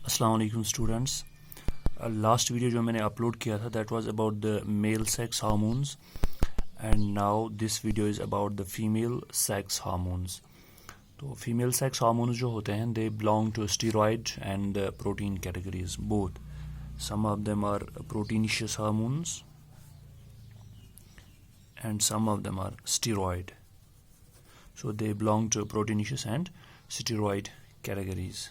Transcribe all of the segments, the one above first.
अस्सलाम वालेकुम students. Last video जो मैंने अपलोड किया था that was about the male sex hormones and now this video is about the female sex hormones. तो फीमेल सेक्स हार्मोन्स जो होते हैं they belong to steroid and protein categories both. Some of them are proteinaceous hormones and some of them are steroid. So they belong to proteinaceous and steroid categories.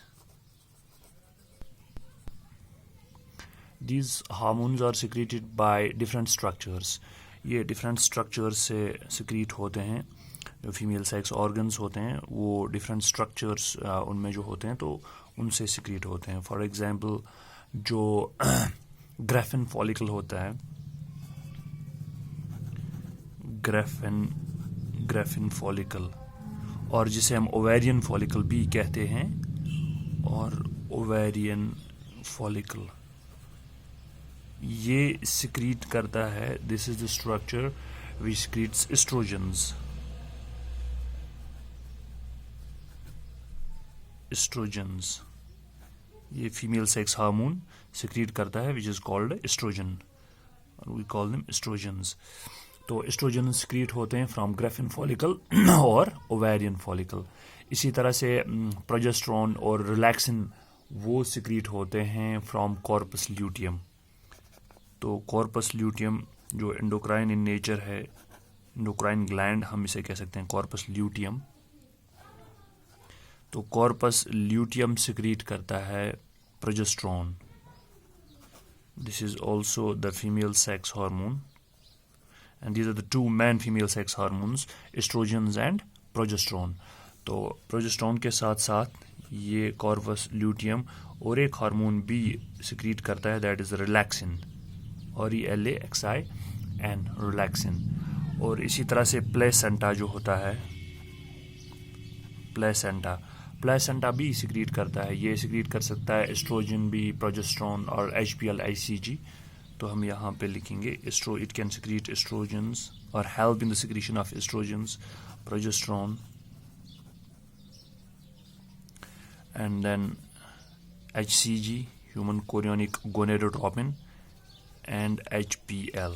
These hormones are secreted by different structures. ये different structures से secrete होते हैं। जो female sex organs होते हैं वो different structures उनमें जो होते हैं तो उनसे secrete होते हैं। फॉर एग्जाम्पल जो ग्रेफिन फॉलिकल होता है, ग्रेफिन फॉलिकल, और जिसे हम ओवेरियन फॉलिकल भी कहते हैं, और ओवेरियन फॉलिकल ये सिक्रीट करता है। This is the structure which secretes estrogens. ये फीमेल सेक्स हार्मोन सिक्रीट करता है which is called estrogen, we call them estrogens. तो एस्ट्रोजन सिक्रीट होते हैं फ्रॉम ग्रेफिन फॉलिकल और ओवेरियन फॉलिकल। इसी तरह से प्रोजेस्टेरोन और रिलैक्सिन वो सिक्रीट होते हैं फ्रॉम कॉर्पस ल्यूटियम। तो कॉर्पस ल्यूटियम जो एंडोक्राइन इन नेचर है, एंडोक्राइन ग्लैंड हम इसे कह सकते हैं, कॉर्पस ल्यूटियम। तो कॉर्पस ल्यूटियम सिक्रीट करता है progesterone. This is also the female sex hormone and these are the two main female sex hormones, estrogens and progesterone. तो प्रोजेस्टेरोन के साथ साथ ये कॉर्पस ल्यूटियम और एक हार्मोन भी सिक्रीट करता है that is relaxin, RELAXIN, relaxin. और इसी तरह से प्लेसेंटा जो होता है, प्लेसेंटा भी सिक्रीट करता है। ये सिक्रीट कर सकता है एस्ट्रोजन भी, प्रोजेस्टेरोन और HPL ICG। तो हम यहाँ पे लिखेंगे इट कैन सिक्रीट एस्ट्रोजन्स और help in the secretion of estrogens, progesterone, and then HCG, human chorionic gonadotropin, and HPL,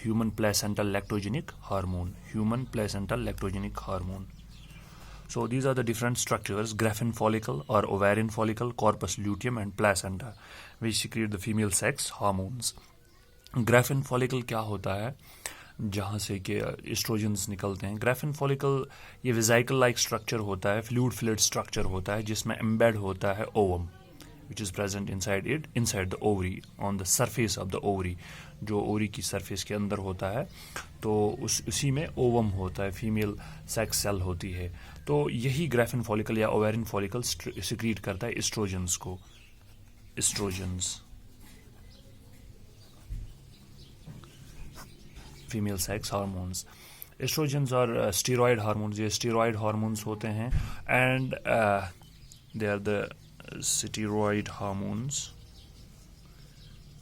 human placental lactogenic hormone, So these are the different structures: Graafian follicle or ovarian follicle, corpus luteum and placenta, which secrete the female sex hormones. Graafian follicle क्या होता है? जहाँ से कि estrogens निकलते हैं। Graphene follicle ये vesicle like structure होता है, फ्लूइड फिल्ड स्ट्रक्चर होता है जिसमें एम्बेड होता है ovum which is present inside the ovary, on the surface of the ovary, जो ओवरी की सरफेस के अंदर होता है। तो उसी में ओवम होता है, फीमेल सेक्स सेल होती है। तो यही ग्राफिन फॉलिकल या ओवेरियन फॉलिकल सिक्रीट करता है एस्ट्रोजन्स को, फीमेल सेक्स हार्मोन्स। एस्ट्रोजन्स और स्टीरॉयड हार्मोन्स, ये स्टीरॉयड हार्मोन्स होते हैं and they are the steroid hormones.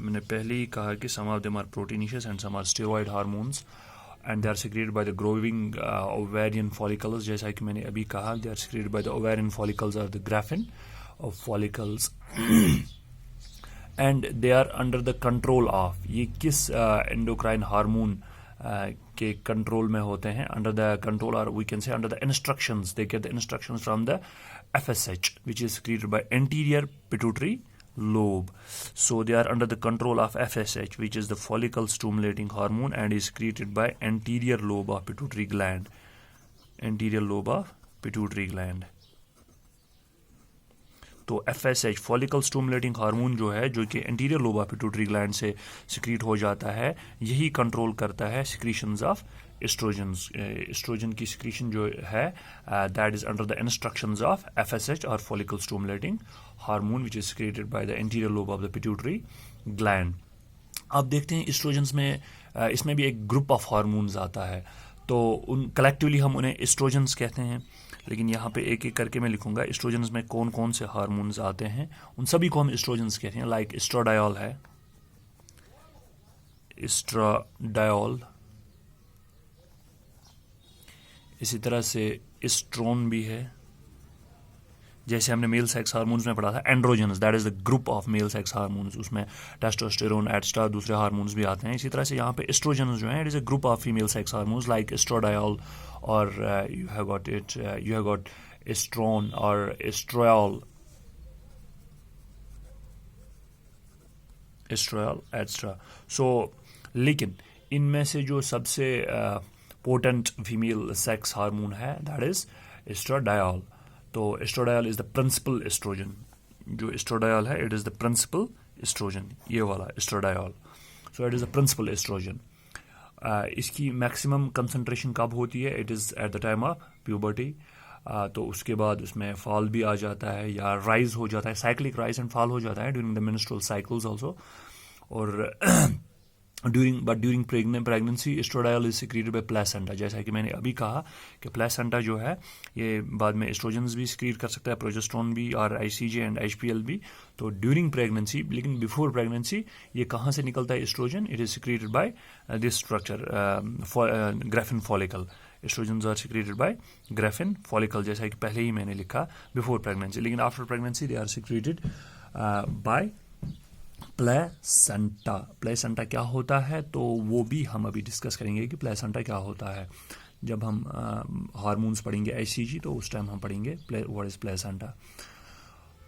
मैंने पहले ही कहा कि some of them are proteinaceous and some are steroid hormones and they are secreted by the growing ovarian follicles. जैसा कि मैंने अभी कहा, they are secreted by the ovarian follicles और the graphene follicles and they are under the control of, ये किस endocrine hormone के control में होते हैं? अंडर द कंट्रोल, और we can say under the instructions, they get the instructions from the FSH, which is secreted by anterior pituitary lobe. So they are under the control of FSH, which is the follicle stimulating hormone, and is secreted by anterior lobe of pituitary gland. तो FSH follicle stimulating hormone जो है, जो कि anterior lobe of pituitary gland से secrete हो जाता है, यही कंट्रोल करता है सिक्रीशंस ऑफ एस्ट्रोजन्स। एस्ट्रोजन की सिक्रीशन जो है that is under the instructions of FSH और follicle stimulating hormone which is secreted by the anterior lobe of the pituitary gland. अब देखते हैं एस्ट्रोजन्स में इसमें भी एक ग्रुप ऑफ हार्मोन्स आता है। तो उन कलेक्टिवली हम उन्हें एस्ट्रोजन्स कहते हैं, लेकिन यहाँ पे एक एक करके मैं लिखूंगा एस्ट्रोजन्स में कौन कौन से हार्मोन्स आते हैं। उन सभी को हम एस्ट्रोजन्स कहते हैं। लाइक एस्ट्राडायोल है, इसी तरह से एस्ट्रोन भी है, जैसे हमने मेल सेक्स हार्मोन्स में पढ़ा था androgens, that is the group of male sex hormones, उसमें टेस्टोस्टेरोन, एस्ट्रा, दूसरे हार्मोन्स भी आते हैं। इसी तरह से यहाँ पे एस्ट्रोजनस जो है, it is a group of female sex hormones like estradiol और यू हैव गॉट एस्ट्रोन और एस्ट्रोयल, एस्ट्रा। सो लेकिन इनमें से जो सबसे पोटेंट फीमेल सेक्स हार्मोन है दैट इज एस्ट्राडायोल। तो estradiol is the principal estrogen. जो एस्ट्राडायोल है it is the principal estrogen, ये वाला estradiol. So it is the principal estrogen. इसकी मैक्सिमम कंसंट्रेशन कब होती है? It is at the time of puberty. तो उसके बाद उसमें फॉल भी आ जाता है या राइज हो जाता है, साइक्लिक राइज एंड फॉल हो जाता है during the menstrual cycles also. और during pregnancy estradiol is secreted by placenta. जैसा कि मैंने अभी कहा कि प्लेसेंटा जो है ये बाद में एस्ट्रोजन्स भी सिक्रीट कर सकता है, प्रोजेस्टेरोन भी और आईसीजी एंड एचपीएल भी। तो ड्यूरिंग प्रेगनेंसी, लेकिन बिफोर प्रेगनेंसी ये कहाँ से निकलता है estrogen? It is secreted by this structure graafian follicle. Estrogens are secreted by graafian follicle, जैसा कि पहले ही मैंने लिखा बिफोर प्रेगनेंसी, लेकिन after pregnancy they are secreted by placenta. Placenta क्या होता है तो वो भी हम अभी डिस्कस करेंगे कि प्लेसेंटा क्या होता है। जब हम हार्मोन्स पढ़ेंगे आईसीजी तो उस टाइम हम पढ़ेंगे व्हाट इज प्लेसेंटा।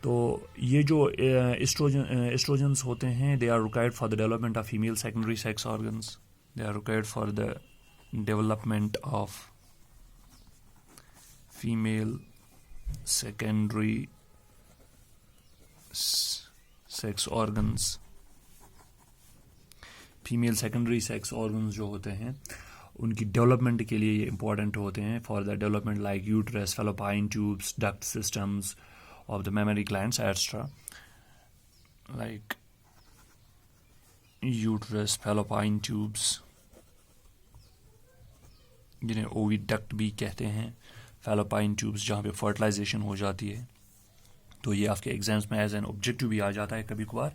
तो ये जो एस्ट्रोजन्स होते हैं they are required for the development of female secondary sex organs, they are required for the development of female secondary sex organs. Female secondary sex organs जो होते हैं उनकी डेवलपमेंट के लिए ये इंपॉर्टेंट होते हैं for the development like uterus, fallopian tubes, duct systems of the mammary glands extra, like uterus, fallopian tubes जिन्हें ओविडक्ट भी कहते हैं, फैलोपाइन ट्यूब्स जहाँ पे फर्टिलाइजेशन हो जाती है। तो ये आपके एग्जाम्स में एज एन ऑब्जेक्टिव भी आ जाता है कभी कभार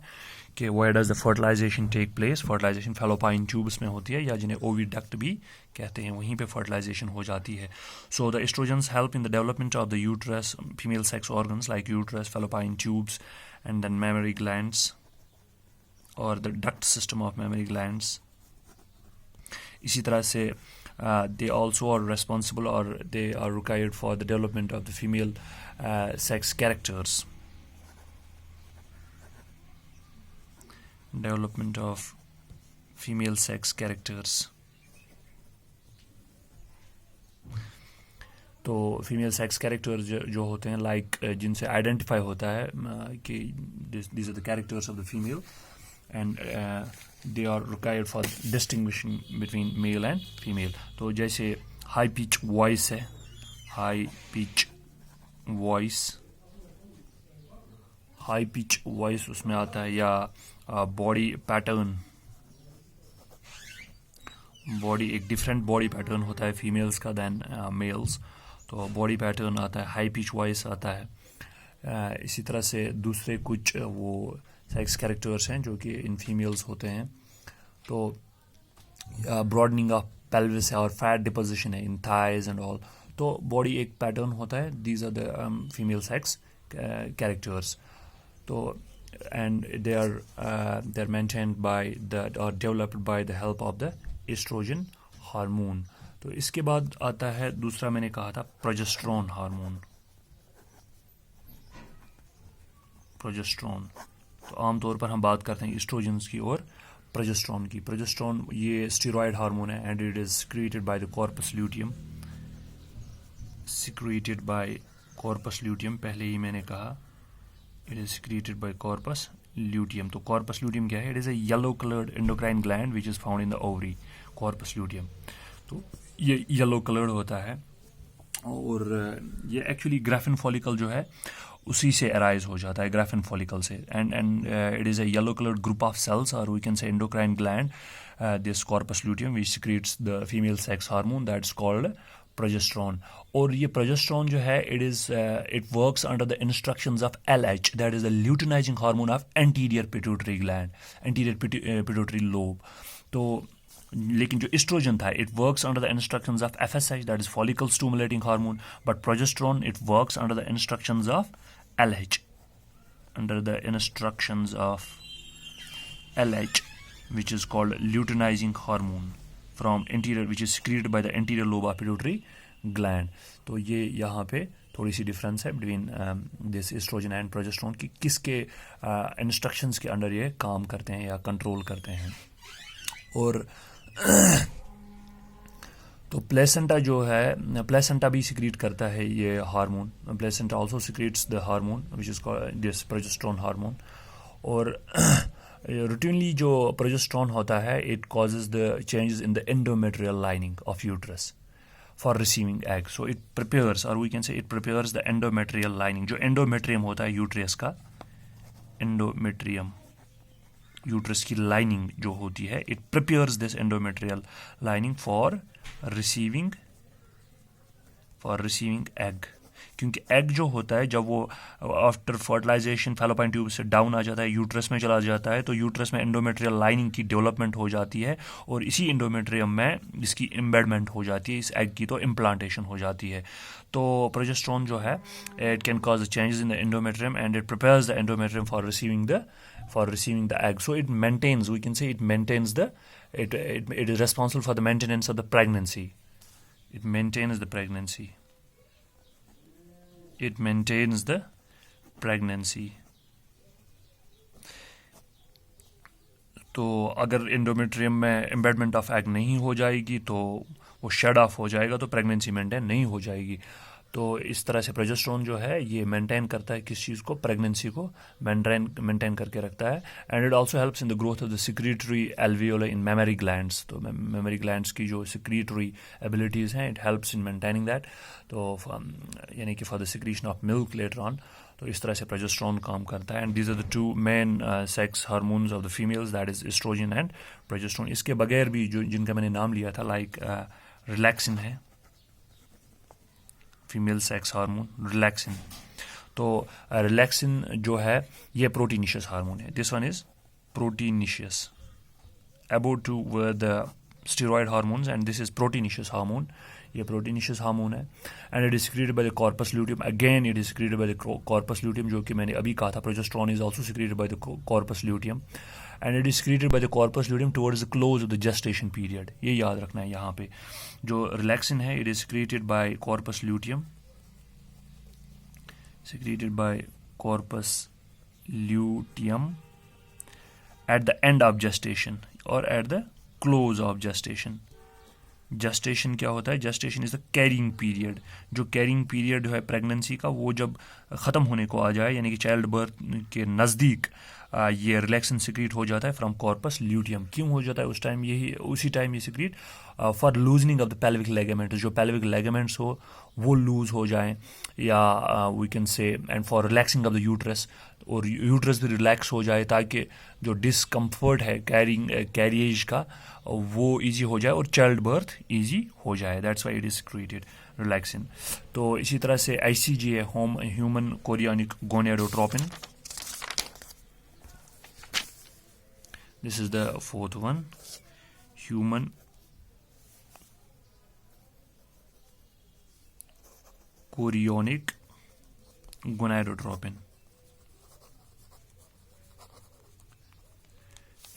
कि where does the fertilization take place. Fertilization fallopian tubes में होती है या जिन्हें ओविडक्ट भी कहते हैं, वहीं पे फर्टिलाइजेशन हो जाती है। So the estrogens help in the development of the uterus, female sex organs like uterus, fallopian tubes and then mammary glands और the duct system of mammary glands. इसी तरह से they also are responsible or they are required for the development of the female sex characters. Development of female sex characters. तो female sex characters जो होते हैं like जिनसे identify होता है कि these are the characters of the female and they are required for distinguishing between male and female. तो जैसे हाई पिच वॉइस है, हाई पिच वॉइस उसमें आता है, या बॉडी पैटर्न, बॉडी एक डिफरेंट बॉडी पैटर्न होता है फीमेल्स का देन मेल्स, तो बॉडी पैटर्न आता है, हाई पिच वॉइस आता है। इसी तरह से दूसरे कुछ वो सेक्स कैरेक्टर्स हैं जो कि इन फीमेल्स होते हैं। तो ब्रॉडनिंग ऑफ पेल्विस है और फैट डिपोजिशन है इन थाइज एंड ऑल। तो बॉडी एक पैटर्न होता है, these are the female sex characters. तो and they are maintained by the और developed by the help of the estrogen hormone. तो इसके बाद आता है दूसरा, मैंने कहा था प्रोजेस्टेरोन हार्मोन। प्रोजेस्टेरोन तो आमतौर पर हम बात करते हैं एस्ट्रोजन्स की और प्रोजेस्टेरोन की। प्रोजेस्टेरोन ये स्टेरॉयड हार्मोन है and it is secreted bye the corpus luteum, secreted by corpus luteum. पहले ही मैंने कहा it is secreted bye corpus luteum. तो कॉर्पस ल्यूटियम क्या है? It is a yellow coloured endocrine gland which is found in the ovary, corpus luteum. तो ये yellow coloured होता है और ये एक्चुअली ग्राफिन फॉलिकल जो है उसी से अराइज हो जाता है, ग्राफिन फॉलिकल से। And it is a yellow coloured group of cells और we can say endocrine gland this corpus luteum which secretes the female sex hormone that's called progesterone. और ये प्रोजेस्टेरोन जो है it works under the instructions of LH, that is the luteinizing hormone of anterior pituitary gland, anterior pituitary lobe. तो लेकिन जो estrogen था it works under the instructions of FSH, that is follicle stimulating hormone, but progesterone it works under the instructions of LH, under the instructions of LH, which is called luteinizing hormone from anterior, which is secreted by the anterior lobe of pituitary gland. तो ये यहाँ पे थोड़ी सी difference है between this estrogen and progesterone की किसके instructions के अंडर ये काम करते हैं या कंट्रोल करते हैं. और तो प्लेसेंटा जो है, प्लेसेंटा भी सिक्रीट करता है ये hormone. Placenta also secretes the hormone which is called this progesterone hormone. और रूटीनली जो प्रोजेस्टेरोन होता है, it causes the changes in the endometrial lining of uterus for receiving egg. So it prepares, or we can say it prepares the endometrial lining. जो endometrium होता है uterus का, endometrium, uterus की lining जो होती है, it prepares this endometrial lining for receiving egg. क्योंकि egg जो होता है, जब वो आफ्टर फर्टिलाइजेशन फैलोपाइन ट्यूब से डाउन आ जाता है, यूट्रस में चला जाता है, तो यूट्रस में एंडोमेट्रियल लाइनिंग की डेवलपमेंट हो जाती है और इसी एंडोमेट्रियम में इसकी एम्बेडमेंट हो जाती है, इस एग की तो इम्प्लांटेशन हो जाती है. तो प्रोजेस्टेरोन जो है, it can cause the changes in the endometrium and it prepares the endometrium for receiving the egg. So it maintains, we can say it maintains it is responsible for the maintenance of the pregnancy. It maintains the pregnancy. It maintains the pregnancy. तो अगर endometrium में embedment of egg नहीं हो जाएगी तो वो shade of हो जाएगा, तो प्रेगनेंसी मेंटेन नहीं हो जाएगी. तो इस तरह से प्रोजेस्टेरोन जो है ये मेंटेन करता है किस चीज़ को, प्रेगनेंसी को मेंटेन करके रखता है. And it also helps in the growth of the secretory alveoli in mammary glands. तो मेमोरी ग्लैंड्स की जो सिक्रीटरी एबिलिटीज़ हैं, it helps in maintaining that. तो यानी कि for the secretion of milk later on. तो इस तरह से प्रोजेस्टेरोन काम करता है. And these are the two main sex hormones of the females, that is estrogen and progesterone. इसके बगैर भी जो जिनका मैंने नाम लिया था, लाइक रिलैक्सिन है, फीमेल सेक्स हार्मोन रिलैक्सिन. तो रिलैक्सिन जो है ये प्रोटीनिशियस हार्मोन है. This one is proteinaceous, about to were the steroid hormones, and this is proteinaceous hormone. ये प्रोटीनिशियस हार्मोन है. And it is secreted by the corpus luteum. Again it is secreted by the corpus luteum, जो कि मैंने अभी कहा था, progesterone is also secreted by the corpus luteum. And it is secreted by the corpus luteum towards the close of the gestation period. ये याद रखना है यहाँ पे. जो रिलैक्सिन है, it is secreted bye corpus luteum, secreted by corpus luteum at the end of gestation or at the close of gestation. gestation क्या होता है? gestation is the carrying period. जो carrying period है प्रेगनेंसी का, वो जब ख़त्म होने को आ जाए, यानी कि चाइल्ड बर्थ के नज़दीक, ये रिलैक्सिन सिक्रीट हो जाता है फ्रॉम कॉर्पस ल्यूटियम. क्यों हो जाता है उस टाइम? उसी टाइम ये secrete for loosening of the pelvic ligament. जो पेल्विक लेगामेंट्स हो वो लूज हो जाएं, या we can say, and for relaxing of the uterus, और यूट्रस भी रिलैक्स हो जाए ताकि जो डिसकम्फर्ट है कैरिएज का वो ईजी हो जाए और चाइल्ड बर्थ ईजी हो जाए. That's why it is secreted relaxin. तो इसी तरह से ICG है, human chorionic gonadotropin. This is the fourth one, human chorionic gonadotropin,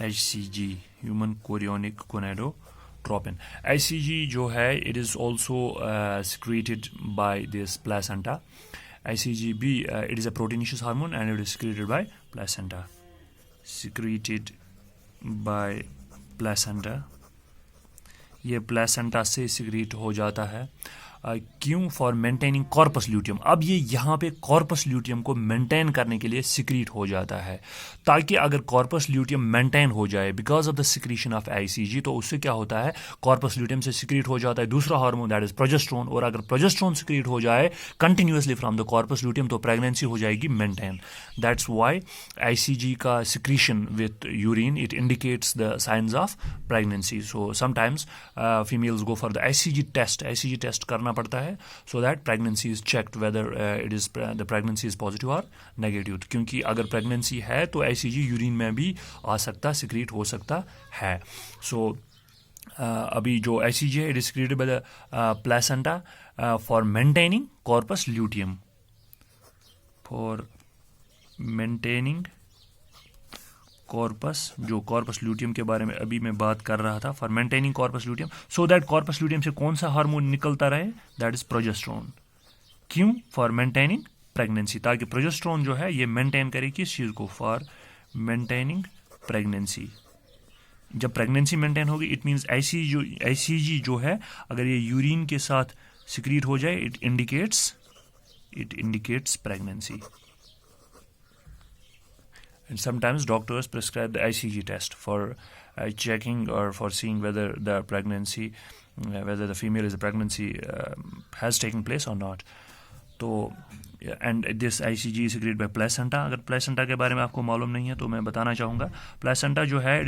HCG, human chorionic gonadotropin. ICG जो है, it is also secreted by this placenta. ICG भी it is a proteinaceous hormone and it is secreted by placenta. Secreted by placenta. ये placenta से secrete हो जाता है. क्यों? For maintaining corpus luteum. अब ये यहाँ पे कॉर्पस ल्यूटियम को मेंटेन करने के लिए सिक्रीट हो जाता है, ताकि अगर कॉर्पस ल्यूटियम मेंटेन हो जाए because of the secretion of ICG, तो उससे क्या होता है, कॉर्पस ल्यूटियम से सिक्रीट हो जाता है दूसरा हार्मोन, दैट इज प्रोजेस्टेरोन. और अगर प्रोजेस्टेरोन सिक्रीट हो जाए continuously from the corpus luteum, तो प्रेगनेंसी हो जाएगी मेंटेन. दैट्स वाई ICG का secretion with urine, it indicates the science of pregnancy. So sometimes females go for the ICG test करना पड़ता है, so that pregnancy is checked whether the pregnancy is positive or negative. क्योंकि अगर pregnancy है तो ICG urine में भी आ सकता, सिक्रीट हो सकता है. सो अभी जो ICG है, it is secreted by the placenta for maintaining corpus luteum, for maintaining corpus, जो कॉर्पस ल्यूटियम के बारे में अभी मैं बात कर रहा था, for maintaining corpus luteum, so that corpus luteum से कौन सा हार्मोन निकलता रहे, दैट इज प्रोजेस्टेरोन। क्यों? फॉर मेंटेनिंग प्रेगनेंसी, ताकि प्रोजेस्टेरोन जो है ये मेंटेन करे किस चीज को, फॉर मेंटेनिंग प्रेगनेंसी। जब प्रेगनेंसी मेंटेन होगी इट मीन्स आईसीजी जो है अगर ये यूरिन के साथ सिक्रीट हो जाए it indicates pregnancy. And sometimes doctors prescribe the ICG test for checking or for seeing whether the pregnancy, whether the female is a pregnancy has taken place or not. तो and this ICG is secreted by placenta. अगर placenta के बारे में आपको मालूम नहीं है तो मैं बताना चाहूँगा, placenta जो है it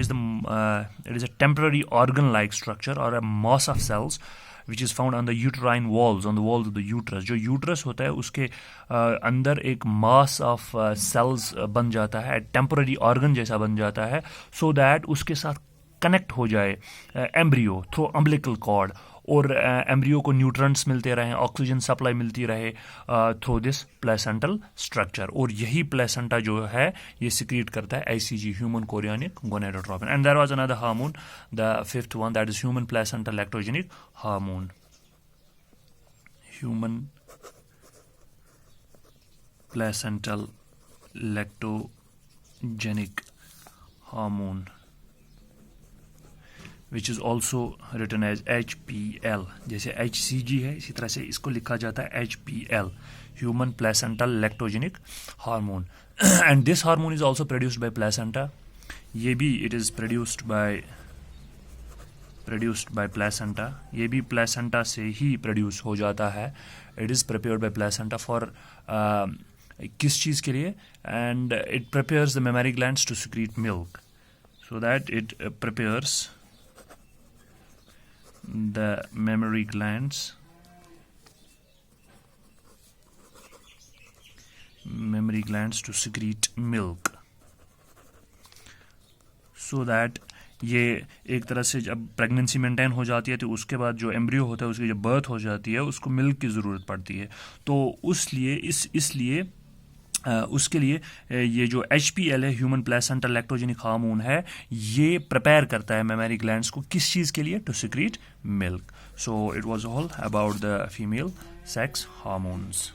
is a temporary organ-like structure or a mass of cells which is found on the uterine walls, on the walls of the uterus. जो यूट्रस होता है उसके अंदर एक मास ऑफ सेल्स बन जाता है, टेम्पररी ऑर्गन जैसा बन जाता है, सो दैट उसके साथ कनेक्ट हो जाए एम्ब्रियो थ्रू अम्बिलिकल कॉर्ड, और एम्ब्रियो को न्यूट्रंट्स मिलते रहे, ऑक्सीजन सप्लाई मिलती रहे थ्रू दिस प्लेसेंटल स्ट्रक्चर। और यही प्लेसेंटा जो है ये सिक्रीट करता है ICG, human chorionic gonadotropin. And there was another hormone, the fifth one, that is human placental lactogenic hormone. Human placental lactogenic hormone which is also written as HPL, जैसे HCG है इसी तरह से इसको लिखा जाता है HPL, Human Placental Lactogenic Hormone। and this hormone is also produced by placenta, ये भी it is produced by placenta, ये भी placenta से ही produce हो जाता है, it is prepared by placenta for किस चीज़ के लिए, and it prepares the mammary glands to secrete milk, so that it prepares the mammary glands to secrete milk, so that ये एक तरह से जब प्रेगनेंसी मेंटेन हो जाती है तो उसके बाद जो एम्ब्रियो होता है उसकी जब बर्थ हो जाती है उसको मिल्क की ज़रूरत पड़ती है, तो इसलिए उसके लिए ये जो HPL है, ह्यूमन प्लेसेंटल लैक्टोजेनिक हार्मोन है, ये प्रिपेयर करता है मेमरी ग्लैंड्स को किस चीज़ के लिए, to secrete milk. So it was all about the female sex hormones.